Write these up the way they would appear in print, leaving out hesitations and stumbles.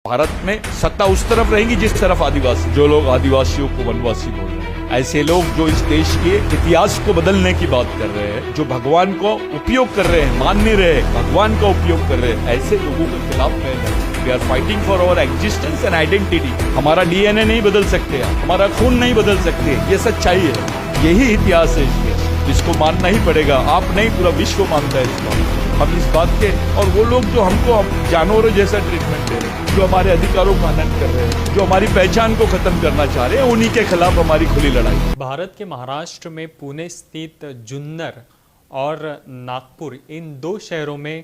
भारत में सत्ता उस तरफ रहेगी जिस तरफ आदिवासी, जो लोग आदिवासियों को वनवासी बोल रहे हैं, ऐसे लोग जो इस देश के इतिहास को बदलने की बात कर रहे हैं, जो भगवान को उपयोग कर रहे हैं, मान नहीं रहे भगवान का उपयोग कर रहे हैं, ऐसे लोगों के खिलाफ मैं we are fighting for our existence and identity. हमारा डीएनए नहीं बदल सकते, हमारा खून नहीं बदल सकते, ये सच्चाई है, यही इतिहास है इसमें, इसको मानना ही पड़ेगा। आप नहीं, पूरा विश्व मानता है इस बात। हम इस बात के, और वो लोग जो हमको जानवरों जैसा ट्रीटमेंट दे रहे हैं, जो हमारे अधिकारों का हनन कर रहे हैं, जो हमारी पहचान को खत्म करना चाह रहे हैं, उन्हीं के खिलाफ हमारी खुली लड़ाई। भारत के महाराष्ट्र में पुणे स्थित जुन्नर और नागपुर, इन दो शहरों में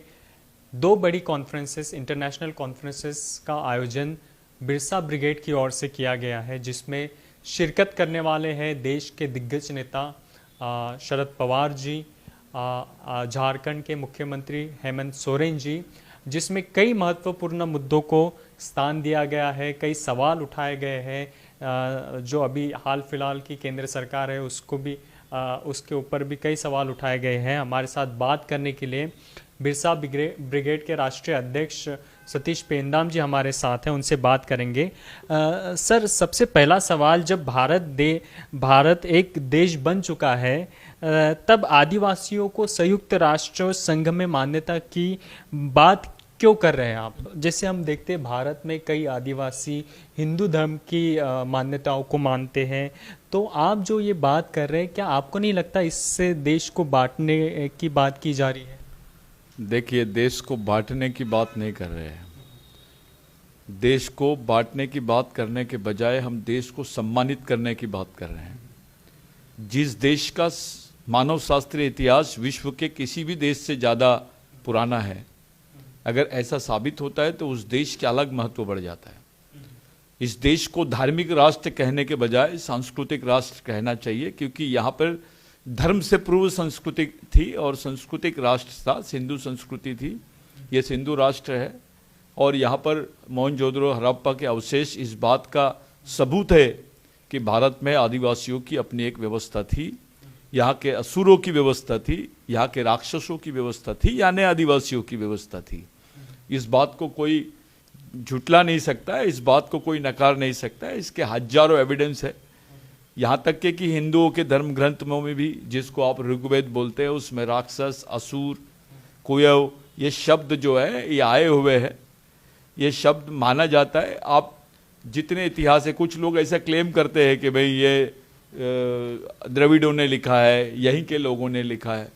दो बड़ी कॉन्फ्रेंसेस, इंटरनेशनल कॉन्फ्रेंसेस का आयोजन बिरसा ब्रिगेड की ओर से किया गया है, जिसमें शिरकत करने वाले हैं देश के दिग्गज नेता शरद पवार जी, झारखंड के मुख्यमंत्री हेमंत सोरेन जी, जिसमें कई महत्वपूर्ण मुद्दों को स्थान दिया गया है, कई सवाल उठाए गए हैं। जो अभी हाल फिलहाल की केंद्र सरकार है उसको भी उसके ऊपर भी कई सवाल उठाए गए हैं। हमारे साथ बात करने के लिए बिरसा ब्रिगेड के राष्ट्रीय अध्यक्ष सतीश पेंदाम जी हमारे साथ हैं, उनसे बात करेंगे। सर, सबसे पहला सवाल, जब भारत एक देश बन चुका है, तब आदिवासियों को संयुक्त राष्ट्र संघ में मान्यता की बात क्यों कर रहे हैं आप? जैसे हम देखते हैं भारत में कई आदिवासी हिंदू धर्म की मान्यताओं को मानते हैं, तो आप जो ये बात कर रहे हैं, क्या आपको नहीं लगता इससे देश को बांटने की बात की जा रही है? देखिए, देश को बांटने की बात नहीं कर रहे हैं। देश को बांटने की बात करने के बजाय हम देश को सम्मानित करने की बात कर रहे हैं। जिस देश का मानव शास्त्रीय इतिहास विश्व के किसी भी देश से ज़्यादा पुराना है, अगर ऐसा साबित होता है तो उस देश के अलग महत्व बढ़ जाता है। इस देश को धार्मिक राष्ट्र कहने के बजाय सांस्कृतिक राष्ट्र कहना चाहिए, क्योंकि यहाँ पर धर्म से पूर्व संस्कृति थी और सांस्कृतिक राष्ट्र था, सिंधु संस्कृति थी। ये सिंधु राष्ट्र है और यहाँ पर मोहनजोदड़ो हड़प्पा के अवशेष इस बात का सबूत है कि भारत में आदिवासियों की अपनी एक व्यवस्था थी, यहाँ के असुरों की व्यवस्था थी, यहाँ के राक्षसों की व्यवस्था थी, यानी आदिवासियों की व्यवस्था थी। इस बात को कोई झुटला नहीं सकता है, इस बात को कोई नकार नहीं सकता है। इसके हजारों एविडेंस है, यहाँ तक के कि हिंदुओं के धर्म ग्रंथों में भी, जिसको आप ऋग्वेद बोलते हैं, उसमें राक्षस, असुर, कुयव, ये शब्द जो है ये आए हुए हैं। ये शब्द माना जाता है। आप जितने इतिहास है, कुछ लोग ऐसा क्लेम करते हैं कि भाई ये द्रविड़ों ने लिखा है, यहीं के लोगों ने लिखा है।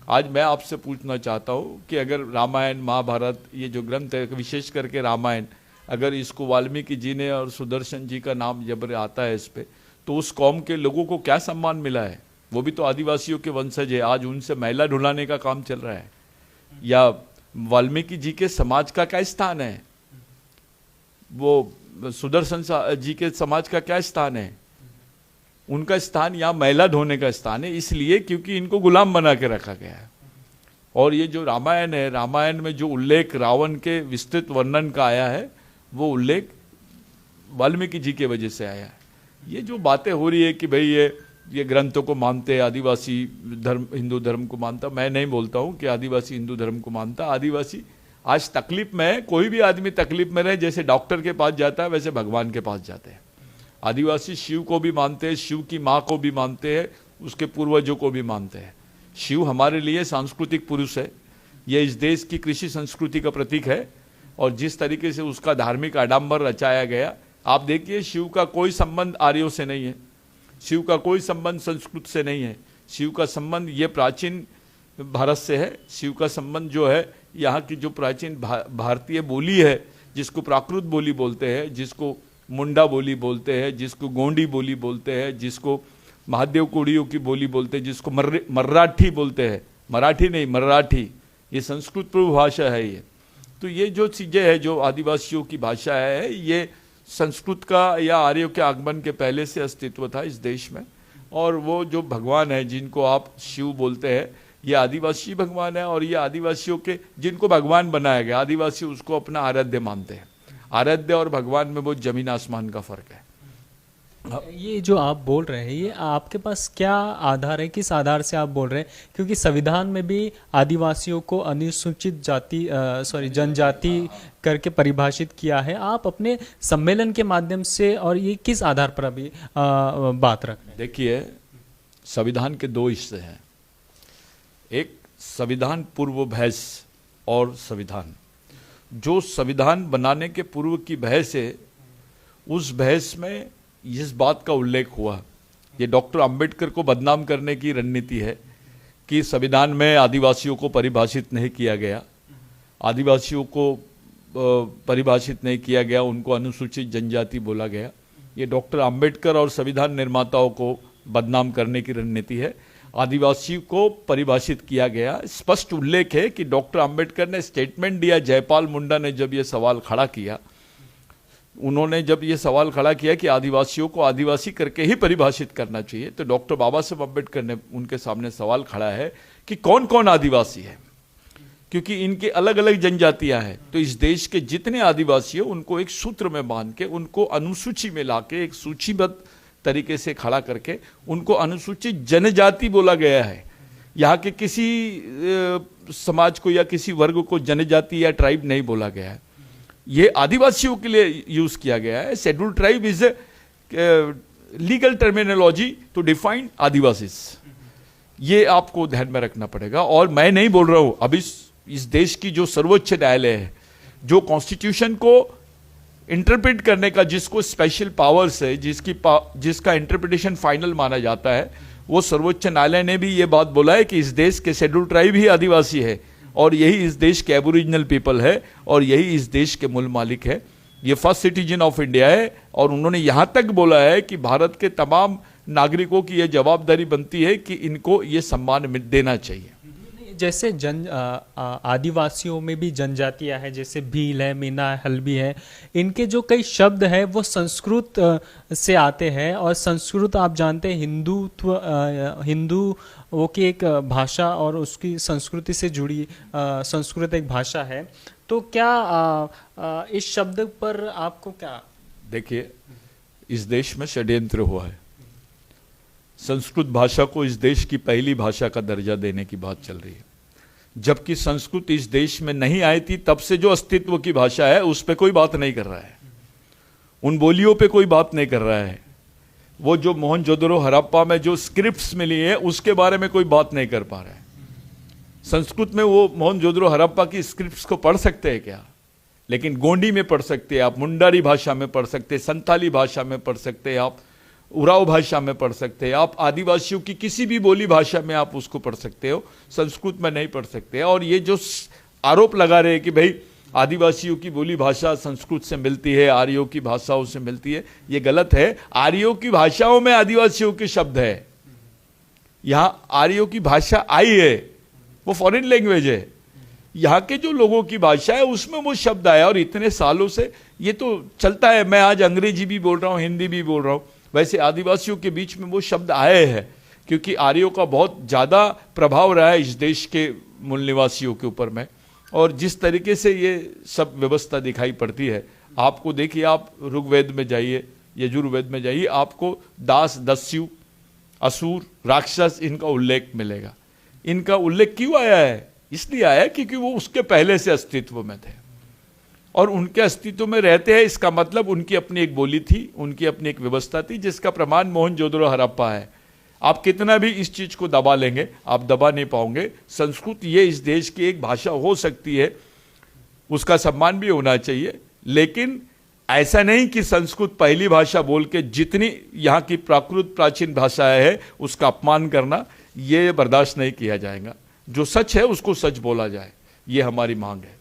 आज मैं आपसे पूछना चाहता हूँ कि अगर रामायण, महाभारत, ये जो ग्रंथ है, विशेष करके रामायण, अगर इसको वाल्मीकि जी ने और सुदर्शन जी का नाम जब आता है इस पे, तो उस कौम के लोगों को क्या सम्मान मिला है? वो भी तो आदिवासियों के वंशज है। आज उनसे मैला ढुलाने का काम चल रहा है। या वाल्मीकि जी के समाज का क्या स्थान है? वो सुदर्शन जी के समाज का क्या स्थान है? उनका स्थान यहाँ मैला ढोने का स्थान है, इसलिए क्योंकि इनको गुलाम बना के रखा गया है। और ये जो रामायण है, रामायण में जो उल्लेख रावण के विस्तृत वर्णन का आया है, वो उल्लेख वाल्मीकि जी के वजह से आया है। ये जो बातें हो रही है कि भाई ये ग्रंथों को मानते हैं, आदिवासी धर्म हिंदू धर्म को मानता, मैं नहीं बोलता हूँ कि आदिवासी हिंदू धर्म को मानता। आदिवासी आज तकलीफ में है, कोई भी आदमी तकलीफ में रहे, जैसे डॉक्टर के पास जाता है वैसे भगवान के पास जाते हैं। आदिवासी शिव को भी मानते हैं, शिव की माँ को भी मानते हैं, उसके पूर्वजों को भी मानते हैं। शिव हमारे लिए सांस्कृतिक पुरुष है, ये इस देश की कृषि संस्कृति का प्रतीक है। और जिस तरीके से उसका धार्मिक आडंबर रचाया गया, आप देखिए, शिव का कोई संबंध आर्यों से नहीं है, शिव का कोई संबंध संस्कृत से नहीं है। शिव का संबंध ये प्राचीन भारत से है। शिव का संबंध जो है यहाँ की जो प्राचीन भारतीय बोली है, जिसको प्राकृत बोली बोलते हैं, जिसको मुंडा बोली बोलते हैं, जिसको गोंडी बोली बोलते हैं, जिसको महादेव कोड़ियों की बोली बोलते हैं, जिसको मराठी बोलते हैं, मराठी नहीं मराठी, ये संस्कृत पूर्व भाषा है। ये तो ये जो चीज़ें हैं, जो आदिवासियों की भाषा है, ये संस्कृत का या आर्यों के आगमन के पहले से अस्तित्व था इस देश में। और वो जो भगवान है जिनको आप शिव बोलते हैं, ये आदिवासी भगवान है। और ये आदिवासियों के, जिनको भगवान बनाया गया, आदिवासी उसको अपना आराध्य मानते हैं। आराध्य और भगवान में बहुत जमीन आसमान का फर्क है। ये जो आप बोल रहे हैं, ये आपके पास क्या आधार है, किस आधार से आप बोल रहे हैं? क्योंकि संविधान में भी आदिवासियों को अनुसूचित जाति जनजाति करके परिभाषित किया है। आप अपने सम्मेलन के माध्यम से और ये किस आधार पर अभी बात रख रहे हैं? देखिए, संविधान के दो हिस्से हैं, एक संविधान पूर्व बहस और संविधान। जो संविधान बनाने के पूर्व की बहस है, उस बहस में इस बात का उल्लेख हुआ, ये डॉक्टर अंबेडकर को बदनाम करने की रणनीति है कि संविधान में आदिवासियों को परिभाषित नहीं किया गया, आदिवासियों को परिभाषित नहीं किया गया, उनको अनुसूचित जनजाति बोला गया। ये डॉक्टर अंबेडकर और संविधान निर्माताओं को बदनाम करने की रणनीति है। आदिवासियों को परिभाषित किया गया, स्पष्ट उल्लेख है कि डॉक्टर अंबेडकर ने स्टेटमेंट दिया। जयपाल मुंडा ने जब ये सवाल खड़ा किया, उन्होंने जब ये सवाल खड़ा किया कि आदिवासियों को आदिवासी करके ही परिभाषित करना चाहिए, तो डॉक्टर बाबा साहब अम्बेडकर ने उनके सामने सवाल खड़ा है कि कौन कौन आदिवासी है, क्योंकि इनके अलग अलग जनजातियां हैं। तो इस देश के जितने आदिवासी हैं उनको एक सूत्र में बांध के, उनको अनुसूची में लाके, एक सूचीबद्ध तरीके से खड़ा करके उनको अनुसूचित जनजाति बोला गया है। यहाँ के किसी समाज को या किसी वर्ग को जनजाति या ट्राइब नहीं बोला गया है, ये आदिवासियों के लिए यूज किया गया है। Schedule tribe is a legal terminology to define adivasis, ये आपको ध्यान में रखना पड़ेगा। और मैं नहीं बोल रहा हूं, अभी इस देश की जो सर्वोच्च न्यायालय है, जो कॉन्स्टिट्यूशन को इंटरप्रेट करने का जिसको स्पेशल पावर्स है, जिसका इंटरप्रिटेशन फाइनल माना जाता है, वो सर्वोच्च न्यायालय ने भी ये बात बोला है कि इस देश के शेड्यूल ट्राइब ही आदिवासी है और यही इस देश के एबोरिजिनल पीपल है और यही इस देश के मूल मालिक है। ये फर्स्ट सिटीजन ऑफ इंडिया है और उन्होंने यहां तक बोला है कि भारत के तमाम नागरिकों की यह जवाबदारी बनती है कि इनको ये सम्मान देना चाहिए। जैसे आदिवासियों में भी जनजातियां हैं, जैसे भील है, मीना है, हल्बी है, इनके जो कई शब्द हैं वो संस्कृत से आते हैं और संस्कृत आप जानते हैं हिंदुओं की एक भाषा और उसकी संस्कृति से जुड़ी संस्कृत एक भाषा है। तो क्या इस शब्द पर आपको क्या? देखिए, इस देश में षड्यंत्र हुआ है, संस्कृत भाषा को इस देश की पहली भाषा का दर्जा देने की बात चल रही है, जबकि संस्कृत इस देश में नहीं आई थी। तब से जो अस्तित्व की भाषा है उस पर कोई बात नहीं कर रहा है, उन बोलियों पे कोई बात नहीं कर रहा है। वो जो मोहनजोदड़ो हड़प्पा में जो स्क्रिप्ट्स मिली है उसके बारे में कोई बात नहीं कर पा रहा है। संस्कृत में वो मोहनजोदड़ो हड़प्पा की स्क्रिप्ट्स को पढ़ सकते हैं क्या? लेकिन गोंडी में पढ़ सकते हैं आप, मुंडारी भाषा में पढ़ सकते हैं, संथाली भाषा में पढ़ सकते हैं आप, उराव भाषा में पढ़ सकते हैं आप, आदिवासियों की किसी भी बोली भाषा में आप उसको पढ़ सकते हो, संस्कृत में नहीं पढ़ सकते। और ये जो आरोप लगा रहे हैं कि भाई आदिवासियों की बोली भाषा संस्कृत से मिलती है, आर्यों की भाषाओं से मिलती है, ये गलत है। आर्यों की भाषाओं में आदिवासियों के शब्द है, यहाँ आर्यों की भाषा आई है, वो फॉरेन लैंग्वेज है। यहाँ के जो लोगों की भाषा है उसमें वो शब्द आया और इतने सालों से ये तो चलता है। मैं आज अंग्रेजी भी बोल रहा हूँ, हिंदी भी बोल रहा हूँ, वैसे आदिवासियों के बीच में वो शब्द आए हैं क्योंकि आर्यों का बहुत ज़्यादा प्रभाव रहा है इस देश के मूल निवासियों के ऊपर में। और जिस तरीके से ये सब व्यवस्था दिखाई पड़ती है, आपको देखिए, आप ऋग्वेद में जाइए, यजुर्वेद में जाइए, आपको दास, दस्यु, असुर, राक्षस, इनका उल्लेख मिलेगा। इनका उल्लेख क्यों आया है? इसलिए आया क्योंकि वो उसके पहले से अस्तित्व में थे और उनके अस्तित्व में रहते हैं। इसका मतलब उनकी अपनी एक बोली थी, उनकी अपनी एक व्यवस्था थी, जिसका प्रमाण मोहनजोदड़ो हड़प्पा है। आप कितना भी इस चीज को दबा लेंगे, आप दबा नहीं पाओगे। संस्कृत ये इस देश की एक भाषा हो सकती है, उसका सम्मान भी होना चाहिए, लेकिन ऐसा नहीं कि संस्कृत पहली भाषा बोल के जितनी यहाँ की प्राकृत प्राचीन भाषाएं है उसका अपमान करना, ये बर्दाश्त नहीं किया जाएगा। जो सच है उसको सच बोला जाए, ये हमारी मांग है।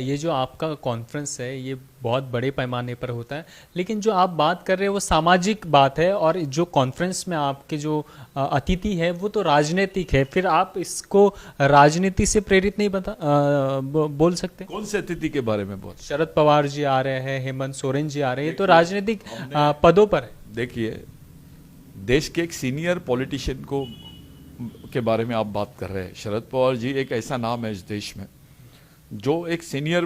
ये जो आपका कॉन्फ्रेंस है ये बहुत बड़े पैमाने पर होता है, लेकिन जो आप बात कर रहे हैं वो सामाजिक बात है और जो कॉन्फ्रेंस में आपके जो अतिथि है वो तो राजनीतिक है। फिर आप इसको राजनीति से प्रेरित नहीं बोल सकते? कौन से अतिथि के बारे में बोल? शरद पवार जी आ रहे हैं, हेमंत सोरेन जी आ रहे हैं, तो राजनीतिक पदों पर है। देखिए, देश के एक सीनियर पॉलिटिशियन के बारे में आप बात कर रहे हैं। शरद पवार जी एक ऐसा नाम है इस देश में जो एक सीनियर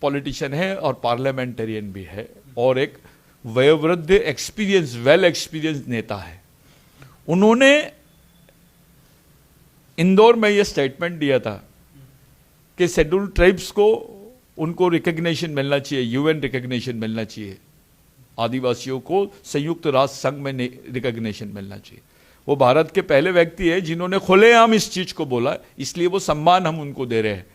पॉलिटिशियन है और पार्लियामेंटेरियन भी है और एक वयोवृद्ध एक्सपीरियंस वेल एक्सपीरियंस नेता है। उन्होंने इंदौर में यह स्टेटमेंट दिया था कि शेड्यूल्ड ट्राइब्स को उनको रिकग्निशन मिलना चाहिए, यूएन रिकग्निशन मिलना चाहिए, आदिवासियों को संयुक्त राष्ट्र संघ में रिकग्निशन मिलना चाहिए। वो भारत के पहले व्यक्ति है जिन्होंने खुलेआम इस चीज को बोला, इसलिए वो सम्मान हम उनको दे रहे हैं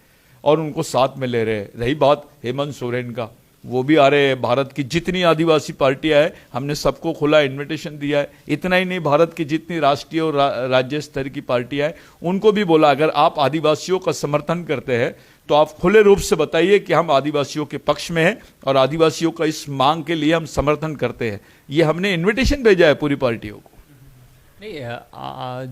और उनको साथ में ले रहे हैं। रही बात हेमंत सोरेन का, वो भी आ रहे हैं। भारत की जितनी आदिवासी पार्टियां हैं हमने सबको खुला इनविटेशन दिया है। इतना ही नहीं, भारत की जितनी राष्ट्रीय और राज्य स्तर की पार्टियां हैं उनको भी बोला अगर आप आदिवासियों का समर्थन करते हैं तो आप खुले रूप से बताइए कि हम आदिवासियों के पक्ष में हैं और आदिवासियों का इस मांग के लिए हम समर्थन करते हैं। ये हमने इन्विटेशन भेजा है पूरी पार्टियों को। नहीं,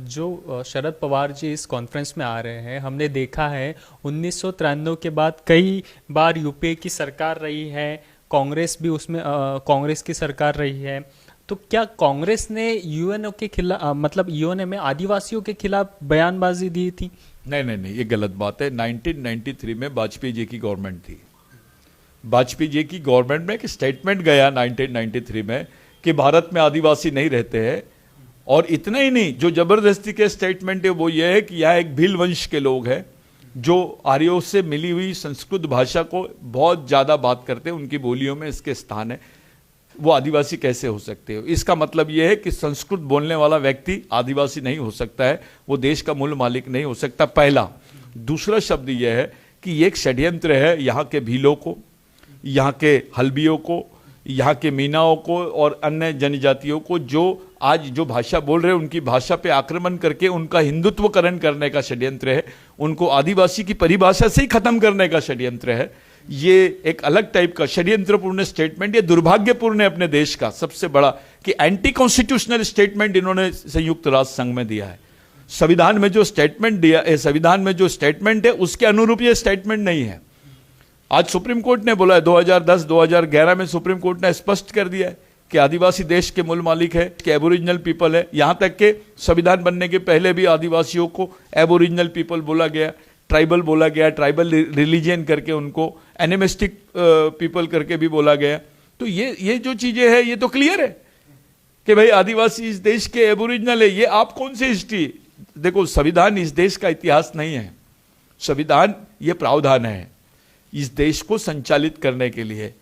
जो शरद पवार जी इस कॉन्फ्रेंस में आ रहे हैं, हमने देखा है 1993 के बाद कई बार यूपीए की सरकार रही है, कांग्रेस भी उसमें कांग्रेस की सरकार रही है। तो क्या कांग्रेस ने यूएनओ के खिलाफ मतलब यूएनओ में आदिवासियों के खिलाफ बयानबाजी दी थी? नहीं, ये गलत बात है। 1993 में वाजपेयी जी की गवर्नमेंट थी। वाजपेयी जी की गवर्नमेंट में एक स्टेटमेंट गया 1993 में कि भारत में आदिवासी नहीं रहते हैं। और इतना ही नहीं, जो जबरदस्ती के स्टेटमेंट है वो ये है कि यहाँ एक भील वंश के लोग हैं जो आर्यों से मिली हुई संस्कृत भाषा को बहुत ज्यादा बात करते हैं, उनकी बोलियों में इसके स्थान है, वो आदिवासी कैसे हो सकते हो। इसका मतलब यह है कि संस्कृत बोलने वाला व्यक्ति आदिवासी नहीं हो सकता है, वो देश का मूल मालिक नहीं हो सकता, पहला। दूसरा शब्द यह है कि ये एक षड्यंत्र है यहाँ के भीलों को, यहाँ के हल्बियों को, यहाँ के मीनाओं को और अन्य जनजातियों को जो आज जो भाषा बोल रहे हैं उनकी भाषा पे आक्रमण करके उनका हिंदुत्वकरण करने का षड्यंत्र है, उनको आदिवासी की परिभाषा से ही खत्म करने का षड्यंत्र है। ये एक अलग टाइप का षड्यंत्रपूर्ण स्टेटमेंट, ये दुर्भाग्यपूर्ण है अपने देश का सबसे बड़ा कि एंटी कॉन्स्टिट्यूशनल स्टेटमेंट इन्होंने संयुक्त राष्ट्र संघ में दिया है। संविधान में जो स्टेटमेंट दिया है, संविधान में जो स्टेटमेंट है उसके अनुरूप ये स्टेटमेंट नहीं है। आज सुप्रीम कोर्ट ने बोला है, 2010-2011 में सुप्रीम कोर्ट ने स्पष्ट कर दिया है कि आदिवासी देश के मूल मालिक है, कि एबोरिजिनल पीपल है। यहां तक के संविधान बनने के पहले भी आदिवासियों को एबोरिजिनल पीपल बोला गया, ट्राइबल बोला गया, ट्राइबल रिलीजियन करके उनको एनिमिस्टिक पीपल करके भी बोला गया। तो ये जो चीजें हैं ये तो क्लियर है कि भाई आदिवासी इस देश के एबोरिजिनल है। ये आप कौन सी हिस्ट्री, देखो संविधान इस देश का इतिहास नहीं है, संविधान ये प्रावधान है इस देश को संचालित करने के लिए।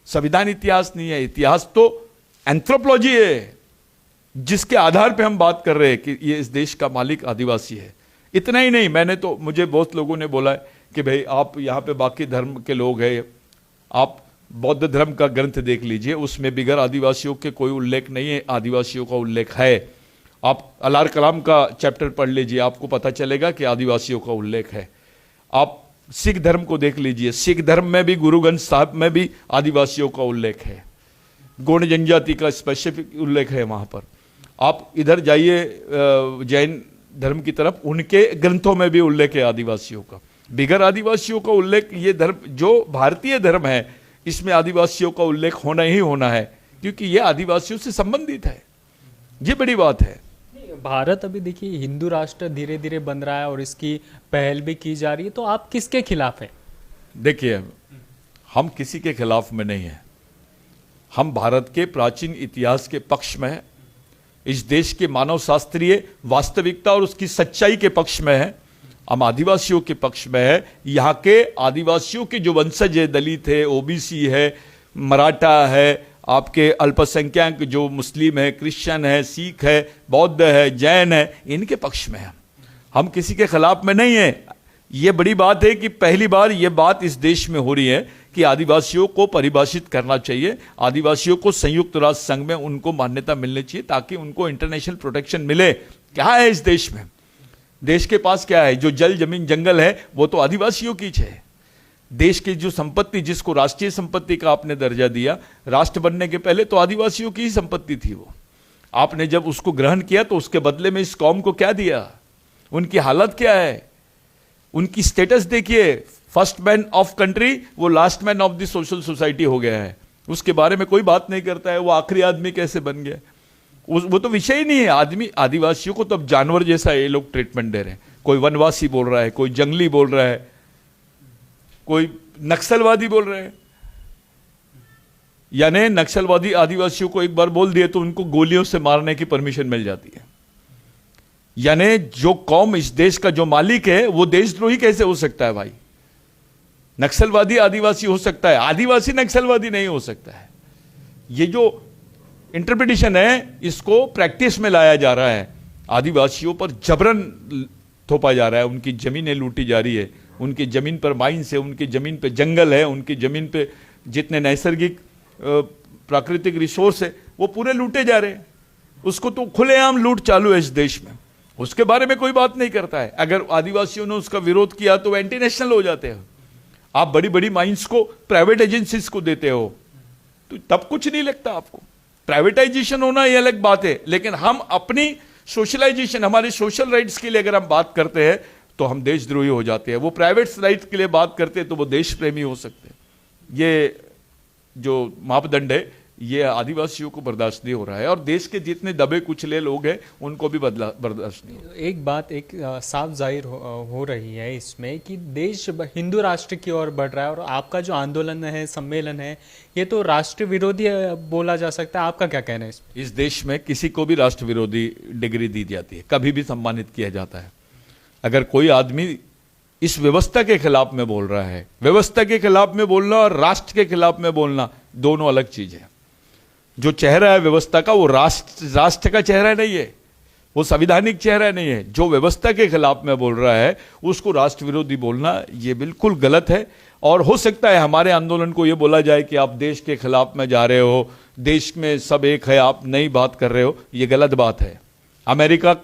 संविधान इतिहास नहीं है, इतिहास तो एंथ्रोपोलॉजी है जिसके आधार पे हम बात कर रहे हैं कि ये इस देश का मालिक आदिवासी है। इतना ही नहीं, मुझे बहुत लोगों ने बोला है कि भाई आप यहाँ पे बाकी धर्म के लोग हैं, आप बौद्ध धर्म का ग्रंथ देख लीजिए, उसमें बिगर आदिवासियों के कोई उल्लेख नहीं है, आदिवासियों का उल्लेख है। आप अलार कलाम का चैप्टर पढ़ लीजिए, आपको पता चलेगा कि आदिवासियों का उल्लेख है। आप सिख धर्म को देख लीजिए, सिख धर्म में भी गुरु ग्रंथ साहब में भी आदिवासियों का उल्लेख है, गौड़ जनजाति का स्पेसिफिक उल्लेख है वहां पर। आप इधर जाइए जैन धर्म की तरफ, उनके ग्रंथों में भी उल्लेख है आदिवासियों का। बिगर आदिवासियों का उल्लेख, ये धर्म जो भारतीय धर्म है इसमें आदिवासियों का उल्लेख होना ही होना है, क्योंकि ये आदिवासियों से संबंधित है। ये बड़ी बात है। भारत अभी देखिए हिंदू राष्ट्र धीरे धीरे बन रहा है और इसकी पहल भी की जा रही है, तो आप किसके खिलाफ हैं? देखिए, हम किसी के खिलाफ में नहीं है, हम भारत के प्राचीन इतिहास के पक्ष में है, इस देश के मानव शास्त्रीय वास्तविकता और उसकी सच्चाई के पक्ष में है, हम आदिवासियों के पक्ष में है। यहाँ के आदिवासियों के जो वंशज है, दलित है, ओबीसी है, मराठा है, आपके अल्पसंख्यक जो मुस्लिम है, क्रिश्चियन है, सिख है, बौद्ध है, जैन है, इनके पक्ष में है, हम किसी के खिलाफ में नहीं है। ये बड़ी बात है कि पहली बार ये बात इस देश में हो रही है कि आदिवासियों को परिभाषित करना चाहिए, आदिवासियों को संयुक्त राष्ट्र संघ में उनको मान्यता मिलनी चाहिए ताकि उनको इंटरनेशनल प्रोटेक्शन मिले। क्या है इस देश में, देश के पास क्या है? जो जल जमीन जंगल है वो तो आदिवासियों की है। देश की जो संपत्ति जिसको राष्ट्रीय संपत्ति का आपने दर्जा दिया, राष्ट्र बनने के पहले तो आदिवासियों की ही संपत्ति थी वो। आपने जब उसको ग्रहण किया तो उसके बदले में इस कौम को क्या दिया? उनकी हालत क्या है, उनकी स्टेटस देखिए। फर्स्ट मैन ऑफ कंट्री वो last man of the social society हो गया है, उसके बारे में कोई बात नहीं करता है। वो आखिरी आदमी कैसे बन गया, वो तो विषय ही नहीं है। आदमी आदिवासियों को तो अब जानवर जैसा ये लोग ट्रीटमेंट दे रहे हैं। कोई वनवासी बोल रहा है, कोई जंगली बोल रहा है, कोई नक्सलवादी बोल रहे हैं। यानी नक्सलवादी आदिवासियों को एक बार बोल दिए तो उनको गोलियों से मारने की परमिशन मिल जाती है। यानी जो कौम इस देश का जो मालिक है वो देशद्रोही कैसे हो सकता है भाई? नक्सलवादी आदिवासी हो सकता है, आदिवासी नक्सलवादी नहीं हो सकता है। ये जो इंटरप्रिटेशन है इसको प्रैक्टिस में लाया जा रहा है। आदिवासियों पर जबरन थोपा जा रहा है, उनकी जमीनें लूटी जा रही है, उनकी जमीन पर माइंस है, उनकी जमीन पे जंगल है, उनकी जमीन पे जितने नैसर्गिक प्राकृतिक रिसोर्स है वो पूरे लूटे जा रहे हैं। उसको तो खुलेआम लूट चालू है इस देश में, उसके बारे में कोई बात नहीं करता है। अगर आदिवासियों ने उसका विरोध किया तो एंटी नेशनल हो जाते हैं। आप बड़ी बड़ी माइंस को प्राइवेट एजेंसीज को देते हो तो तब कुछ नहीं लगता आपको। प्राइवेटाइजेशन होना ये अलग बात है, लेकिन हम अपनी सोशलाइजेशन, हमारे सोशल राइट्स के लिए अगर हम बात करते हैं तो हम देशद्रोही हो जाते हैं। वो प्राइवेट राइट्स के लिए बात करते हैं तो वो देश प्रेमी हो सकते हैं। ये जो मापदंड है ये आदिवासियों को बर्दाश्त नहीं हो रहा है, और देश के जितने दबे कुचले लोग हैं उनको भी बर्दाश्त नहीं हो रहा है। एक बात साफ जाहिर हो रही है इसमें कि देश हिंदू राष्ट्र की ओर बढ़ रहा है, और आपका जो आंदोलन है, सम्मेलन है, ये तो राष्ट्र विरोधी बोला जा सकता है। आपका क्या कहना है इसमें? इस देश में किसी को भी राष्ट्र विरोधी डिग्री दी जाती है, कभी भी सम्मानित किया जाता है। अगर कोई आदमी इस व्यवस्था के खिलाफ में बोल रहा है, व्यवस्था के खिलाफ में बोलना और राष्ट्र के खिलाफ में बोलना दोनों अलग चीज है। जो चेहरा है व्यवस्था का वो राष्ट्र का चेहरा नहीं है, वो संवैधानिक चेहरा नहीं है। जो व्यवस्था के खिलाफ में बोल रहा है उसको राष्ट्र विरोधी बोलना ये बिल्कुल गलत है। और हो सकता है हमारे आंदोलन को ये बोला जाए कि आप देश के खिलाफ में जा रहे हो, देश में सब एक है, आप नई बात कर रहे हो, ये गलत बात है। अमेरिका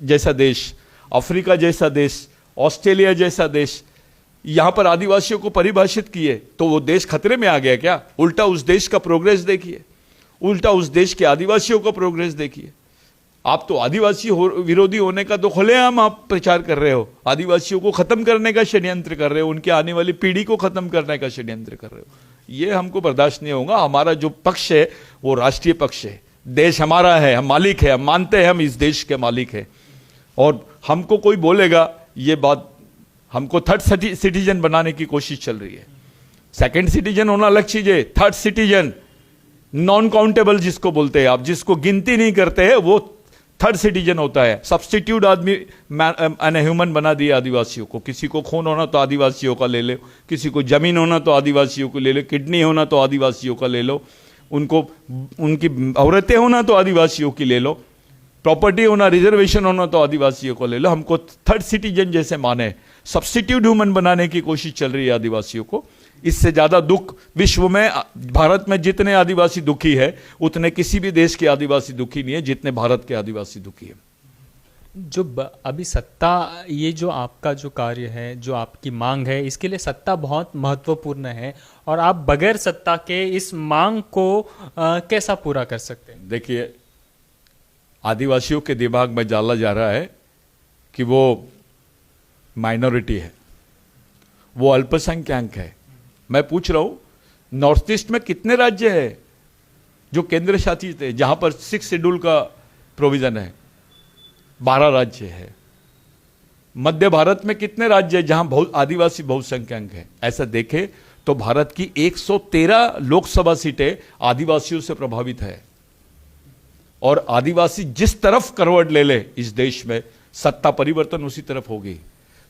जैसा देश, अफ्रीका जैसा देश, ऑस्ट्रेलिया जैसा देश यहां पर आदिवासियों को परिभाषित किए तो वो देश खतरे में आ गया क्या? उल्टा उस देश का प्रोग्रेस देखिए, उल्टा उस देश के आदिवासियों का प्रोग्रेस देखिए। आप तो आदिवासी विरोधी होने का तो खुलेआम आप प्रचार कर रहे हो, आदिवासियों को खत्म करने का षड्यंत्र कर रहे हो, उनकी आने वाली पीढ़ी को खत्म करने का षड्यंत्र कर रहे हो। ये हमको बर्दाश्त नहीं होगा। हमारा जो पक्ष है वो राष्ट्रीय पक्ष है, देश हमारा है, हम मालिक है, हम मानते हैं हम इस देश के मालिक है। और हमको कोई बोलेगा ये बात, हमको थर्ड सिटीजन बनाने की कोशिश चल रही है। सेकंड सिटीजन होना अलग चीज है, थर्ड सिटीजन नॉन काउंटेबल जिसको बोलते हैं आप, जिसको गिनती नहीं करते हैं, वो थर्ड सिटीजन होता है। सब्स्टिट्यूट आदमी ह्यूमन बना दिया आदिवासियों को। किसी को खून होना तो आदिवासियों का ले लो, किसी को जमीन होना तो आदिवासियों को ले लो, किडनी होना तो आदिवासियों का ले लो, उनको उनकी औरतें होना तो आदिवासियों की ले लो, प्रॉपर्टी होना, रिजर्वेशन होना तो आदिवासियों को ले लो। हमको थर्ड सिटीजन जैसे माने, सब्स्टिट्यूट ह्यूमन बनाने की कोशिश चल रही है आदिवासियों को। इससे ज्यादा दुख विश्व में, भारत में जितने आदिवासी दुखी है उतने किसी भी देश के आदिवासी दुखी नहीं है जितने भारत के आदिवासी दुखी है। जो अभी सत्ता, ये जो आपका जो कार्य है, जो आपकी मांग है, इसके लिए सत्ता बहुत महत्वपूर्ण है, और आप बगैर सत्ता के इस मांग को कैसा पूरा कर सकते हैं? देखिए, आदिवासियों के दिमाग में डाला जा रहा है कि वो माइनॉरिटी है, वो अल्पसंख्यक है। मैं पूछ रहा हूं नॉर्थ ईस्ट में कितने राज्य है जो केंद्र शासित है, जहां पर 6 शेड्यूल का प्रोविजन है? 12 राज्य है। मध्य भारत में कितने राज्य है जहां आदिवासी बहुसंख्यक है? ऐसा देखे तो भारत की 113 लोकसभा सीटें आदिवासियों से प्रभावित है। और आदिवासी जिस तरफ करवट ले ले इस देश में, सत्ता परिवर्तन उसी तरफ होगी।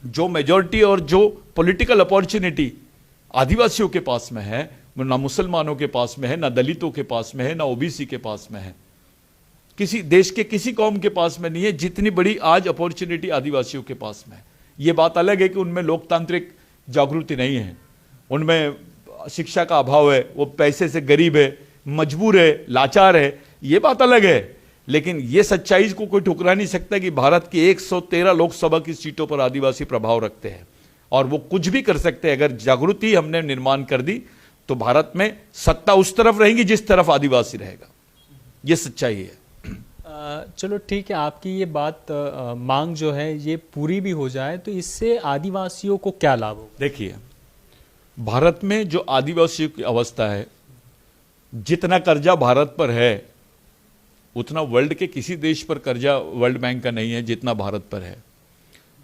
जो मेजॉरिटी और जो पॉलिटिकल अपॉर्चुनिटी आदिवासियों के पास में है, ना मुसलमानों के पास में है, ना दलितों के पास में है, ना ओबीसी के पास में है, किसी देश के किसी कौम के पास में नहीं है जितनी बड़ी आज अपॉर्चुनिटी आदिवासियों के पास में है। ये बात अलग है कि उनमें लोकतांत्रिक जागृति नहीं है, उनमें शिक्षा का अभाव है, वो पैसे से गरीब है, मजबूर है, लाचार है, ये बात अलग है। लेकिन ये सच्चाई को कोई ठुकरा नहीं सकता कि भारत की 113 लोकसभा की सीटों पर आदिवासी प्रभाव रखते हैं, और वो कुछ भी कर सकते हैं। अगर जागृति हमने निर्माण कर दी तो भारत में सत्ता उस तरफ रहेगी जिस तरफ आदिवासी रहेगा। ये सच्चाई है। चलो ठीक है, आपकी ये बात मांग जो है ये पूरी भी हो जाए तो इससे आदिवासियों को क्या लाभ होगा? देखिए, भारत में जो आदिवासियों की अवस्था है, जितना कर्जा भारत पर है उतना वर्ल्ड के किसी देश पर कर्जा वर्ल्ड बैंक का नहीं है जितना भारत पर है।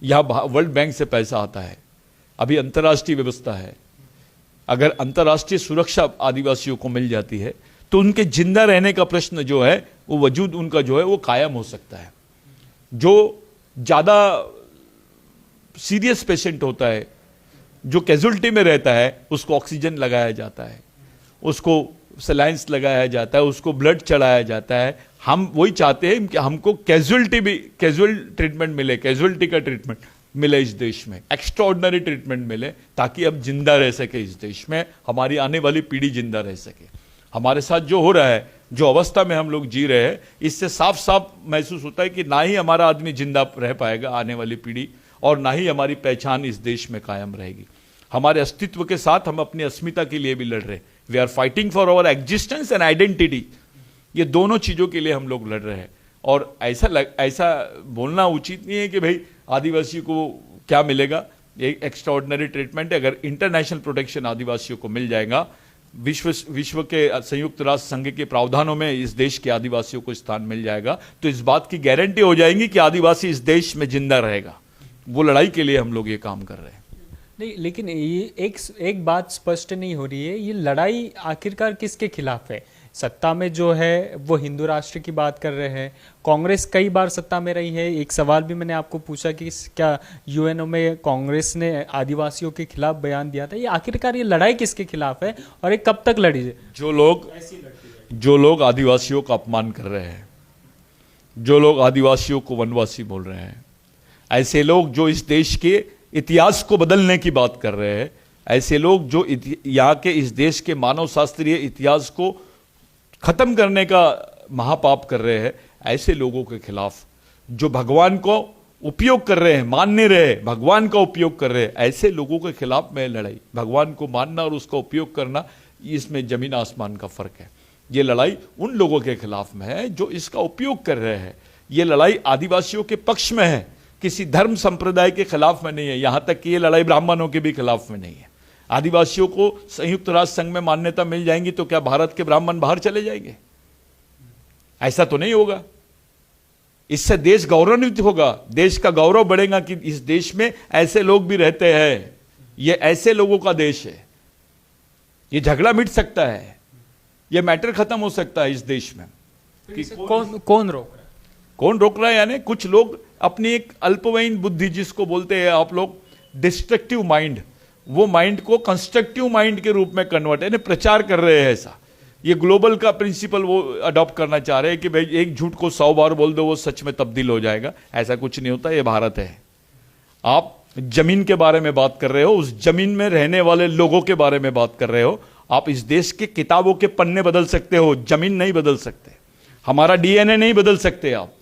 यहां वर्ल्ड बैंक से पैसा आता है, अभी अंतर्राष्ट्रीय व्यवस्था है। अगर अंतर्राष्ट्रीय सुरक्षा आदिवासियों को मिल जाती है तो उनके जिंदा रहने का प्रश्न जो है वो वजूद उनका जो है वो कायम हो सकता है। जो ज़्यादा सीरियस पेशेंट होता है, जो कैजुअल्टी में रहता है, उसको ऑक्सीजन लगाया जाता है, उसको सलाइंस लगाया जाता है, उसको ब्लड चढ़ाया जाता है। हम वही चाहते हैं कि हमको कैजुअल ट्रीटमेंट मिले, कैजुअल्टी का ट्रीटमेंट मिले इस देश में, एक्स्ट्राऑर्डिनरी ट्रीटमेंट मिले, ताकि अब जिंदा रह सके इस देश में, हमारी आने वाली पीढ़ी जिंदा रह सके। हमारे साथ जो हो रहा है, जो अवस्था में हम लोग जी रहे हैं, इससे साफ साफ महसूस होता है कि ना ही हमारा आदमी जिंदा रह पाएगा आने वाली पीढ़ी, और ना ही हमारी पहचान इस देश में कायम रहेगी। हमारे अस्तित्व के साथ हम अपनी अस्मिता के लिए भी लड़ रहे हैं। We are fighting for our existence and identity. ये दोनों चीजों के लिए हम लोग लड़ रहे हैं। और ऐसा बोलना उचित नहीं है कि भाई आदिवासी को क्या मिलेगा, एक एक्स्ट्राऑर्डिनरी ट्रीटमेंट है। अगर इंटरनेशनल प्रोटेक्शन आदिवासियों को मिल जाएगा, विश्व के संयुक्त राष्ट्र संघ के प्रावधानों में इस देश के आदिवासियों को स्थान मिल जाएगा, तो इस बात की गारंटी हो जाएगी कि आदिवासी इस देश में जिंदा रहेगा। वो लड़ाई के लिए हम लोग ये काम कर रहे हैं। नहीं, लेकिन ये एक बात स्पष्ट नहीं हो रही है, ये लड़ाई आखिरकार किसके खिलाफ है? सत्ता में जो है वो हिंदू राष्ट्र की बात कर रहे हैं, कांग्रेस कई बार सत्ता में रही है। एक सवाल भी मैंने आपको पूछा कि क्या यूएनओ में कांग्रेस ने आदिवासियों के खिलाफ बयान दिया था। ये आखिरकार ये लड़ाई किसके खिलाफ है और ये कब तक लड़ी है? जो लोग आदिवासियों का अपमान कर रहे हैं, जो लोग आदिवासियों को वनवासी बोल रहे हैं, ऐसे लोग जो इस देश के इतिहास को बदलने की बात कर रहे हैं, ऐसे लोग जो यहाँ के इस देश के मानव शास्त्रीय इतिहास को खत्म करने का महापाप कर रहे हैं, ऐसे लोगों के खिलाफ, जो भगवान को उपयोग कर रहे हैं, मान नहीं रहे, भगवान का उपयोग कर रहे हैं, ऐसे लोगों के खिलाफ में लड़ाई। भगवान को मानना और उसका उपयोग करना, इसमें जमीन आसमान का फर्क है। ये लड़ाई उन लोगों के खिलाफ में है जो इसका उपयोग कर रहे हैं। ये लड़ाई आदिवासियों के पक्ष में है, किसी धर्म संप्रदाय के खिलाफ में नहीं है। यहां तक कि ये लड़ाई ब्राह्मणों के भी खिलाफ में नहीं है। आदिवासियों को संयुक्त राष्ट्र संघ में मान्यता मिल जाएंगी तो क्या भारत के ब्राह्मण बाहर चले जाएंगे? ऐसा तो नहीं होगा। इससे देश गौरवान्वित होगा, देश का गौरव बढ़ेगा कि इस देश में ऐसे लोग भी रहते हैं, ये ऐसे लोगों का देश है। ये झगड़ा मिट सकता है, ये मैटर खत्म हो सकता है इस देश में। कि कौन रोक रहा है? यानी कुछ लोग अपनी एक अल्पवयीन बुद्धि, जिसको बोलते हैं आप लोग डिस्ट्रक्टिव माइंड, वो माइंड को कंस्ट्रक्टिव माइंड के रूप में कन्वर्ट, यानी प्रचार कर रहे हैं ऐसा। ये ग्लोबल का प्रिंसिपल वो अडॉप्ट करना चाह रहे हैं कि भाई एक झूठ को 100 बार बोल दो वो सच में तब्दील हो जाएगा। ऐसा कुछ नहीं होता, ये भारत है। आप जमीन के बारे में बात कर रहे हो, उस जमीन में रहने वाले लोगों के बारे में बात कर रहे हो। आप इस देश के किताबों के पन्ने बदल सकते हो, जमीन नहीं बदल सकते। हमारा डीएनए नहीं बदल सकते आप,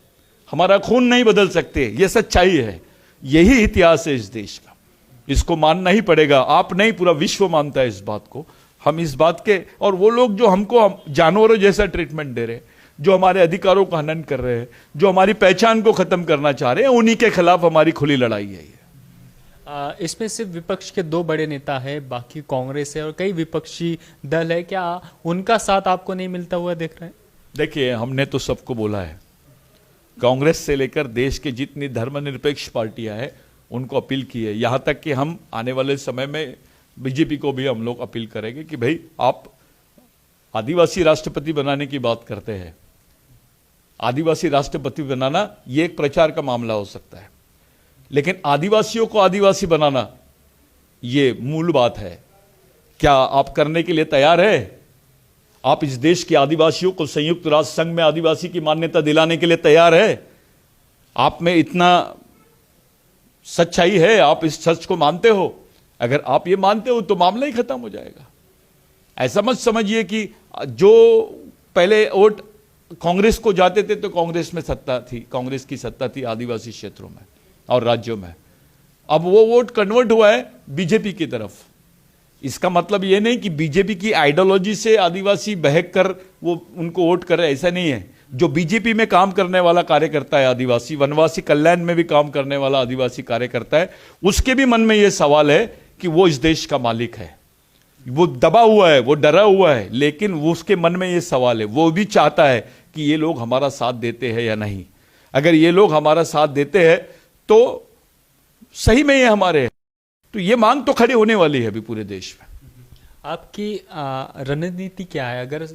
हमारा खून नहीं बदल सकते। ये सच्चाई है, यही इतिहास है इस देश का। इसको मानना ही पड़ेगा। आप नहीं, पूरा विश्व मानता है इस बात को। हम इस बात के, और वो लोग जो हमको जानवरों जैसा ट्रीटमेंट दे रहे हैं, जो हमारे अधिकारों का हनन कर रहे हैं, जो हमारी पहचान को खत्म करना चाह रहे हैं, उन्हीं के खिलाफ हमारी खुली लड़ाई है ये। इसमें सिर्फ विपक्ष के 2 बड़े नेता है, बाकी कांग्रेस है और कई विपक्षी दल है। क्या उनका साथ आपको नहीं मिलता हुआ देख रहे हैं? देखिए, हमने तो सबको बोला है, कांग्रेस से लेकर देश के जितनी धर्मनिरपेक्ष पार्टियां हैं उनको अपील की है। यहां तक कि हम आने वाले समय में बीजेपी को भी हम लोग अपील करेंगे कि भाई आप आदिवासी राष्ट्रपति बनाने की बात करते हैं, आदिवासी राष्ट्रपति बनाना ये एक प्रचार का मामला हो सकता है, लेकिन आदिवासियों को आदिवासी बनाना ये मूल बात है। क्या आप करने के लिए तैयार है? आप इस देश के आदिवासियों को संयुक्त राष्ट्र संघ में आदिवासी की मान्यता दिलाने के लिए तैयार है? आप में इतना सच्चाई है, आप इस सच को मानते हो? अगर आप ये मानते हो तो मामला ही खत्म हो जाएगा। ऐसा मत समझिए कि जो पहले वोट कांग्रेस को जाते थे तो कांग्रेस में सत्ता थी, कांग्रेस की सत्ता थी आदिवासी क्षेत्रों में और राज्यों में, अब वो वोट कन्वर्ट हुआ है बीजेपी की तरफ। इसका मतलब ये नहीं कि बीजेपी की आइडियोलॉजी से आदिवासी बहक कर वो उनको वोट कर रहे, ऐसा नहीं है। जो बीजेपी में काम करने वाला कार्यकर्ता है आदिवासी, वनवासी कल्याण में भी काम करने वाला आदिवासी कार्यकर्ता है, उसके भी मन में ये सवाल है कि वो इस देश का मालिक है। वो दबा हुआ है, वो डरा हुआ है, लेकिन वो उसके मन में ये सवाल है, वो भी चाहता है कि ये लोग हमारा साथ देते हैं या नहीं। अगर ये लोग हमारा साथ देते हैं तो सही में ये हमारे हैं, तो ये मांग तो खड़ी होने वाली है अभी पूरे देश में। आपकी रणनीति क्या है? अगर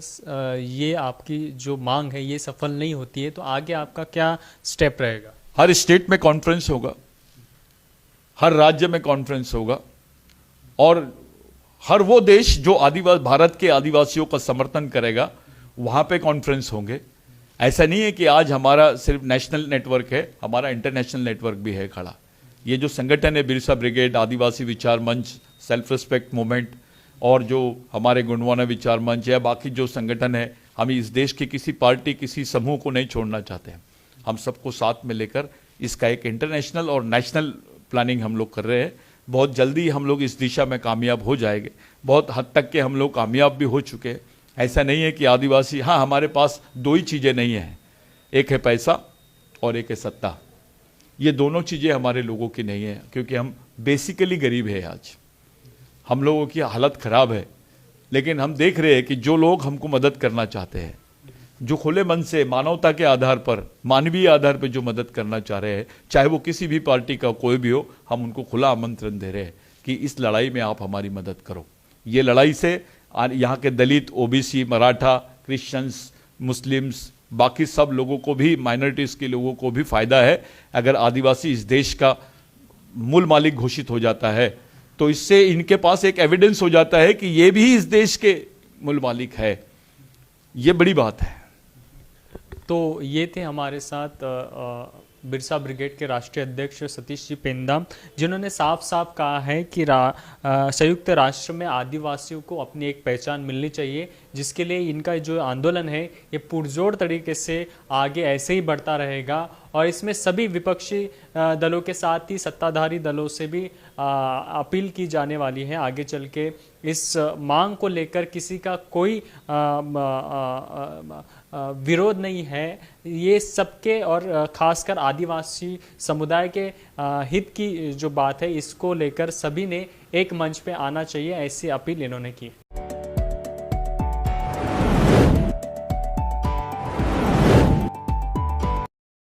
ये आपकी जो मांग है ये सफल नहीं होती है तो आगे आपका क्या स्टेप रहेगा? हर स्टेट में कॉन्फ्रेंस होगा, हर राज्य में कॉन्फ्रेंस होगा, और हर वो देश जो भारत के आदिवासियों का समर्थन करेगा वहां पे कॉन्फ्रेंस होंगे। ऐसा नहीं है कि आज हमारा सिर्फ नेशनल नेटवर्क है, हमारा इंटरनेशनल नेटवर्क भी है खड़ा। ये जो संगठन है बिरसा ब्रिगेड, आदिवासी विचार मंच, सेल्फ रिस्पेक्ट मूवमेंट, और जो हमारे गुंडवाना विचार मंच या बाकी जो संगठन है, हम इस देश की किसी पार्टी, किसी समूह को नहीं छोड़ना चाहते हैं। हम सबको साथ में लेकर इसका एक इंटरनेशनल और नेशनल प्लानिंग हम लोग कर रहे हैं। बहुत जल्दी हम लोग इस दिशा में कामयाब हो जाएंगे। बहुत हद तक के हम लोग कामयाब भी हो चुके हैं। ऐसा नहीं है कि आदिवासी, हाँ हमारे पास दो ही चीज़ें नहीं हैं, एक है पैसा और एक है सत्ता। ये दोनों चीज़ें हमारे लोगों की नहीं है, क्योंकि हम बेसिकली गरीब है। आज हम लोगों की हालत ख़राब है, लेकिन हम देख रहे हैं कि जो लोग हमको मदद करना चाहते हैं, जो खुले मन से मानवता के आधार पर, मानवीय आधार पर जो मदद करना चाह रहे हैं, चाहे वो किसी भी पार्टी का कोई भी हो, हम उनको खुला आमंत्रण दे रहे हैं कि इस लड़ाई में आप हमारी मदद करो। ये लड़ाई से यहाँ के दलित, ओबीसी, मराठा, क्रिश्चियंस, मुस्लिम्स, बाकी सब लोगों को भी, माइनॉरिटीज़ के लोगों को भी फ़ायदा है। अगर आदिवासी इस देश का मूल मालिक घोषित हो जाता है तो इससे इनके पास एक एविडेंस हो जाता है कि ये भी इस देश के मूल मालिक है। ये बड़ी बात है। तो ये थे हमारे साथ बिरसा ब्रिगेड के राष्ट्रीय अध्यक्ष सतीश जी पेंदा, जिन्होंने साफ साफ कहा है कि संयुक्त राष्ट्र में आदिवासियों को अपनी एक पहचान मिलनी चाहिए, जिसके लिए इनका जो आंदोलन है ये पुरजोर तरीके से आगे ऐसे ही बढ़ता रहेगा। और इसमें सभी विपक्षी दलों के साथ ही सत्ताधारी दलों से भी अपील की जाने वाली है आगे चल के इस मांग को लेकर किसी का कोई विरोध नहीं है। ये सबके और खासकर आदिवासी समुदाय के हित की जो बात है, इसको लेकर सभी ने एक मंच पे आना चाहिए, ऐसी अपील इन्होंने की।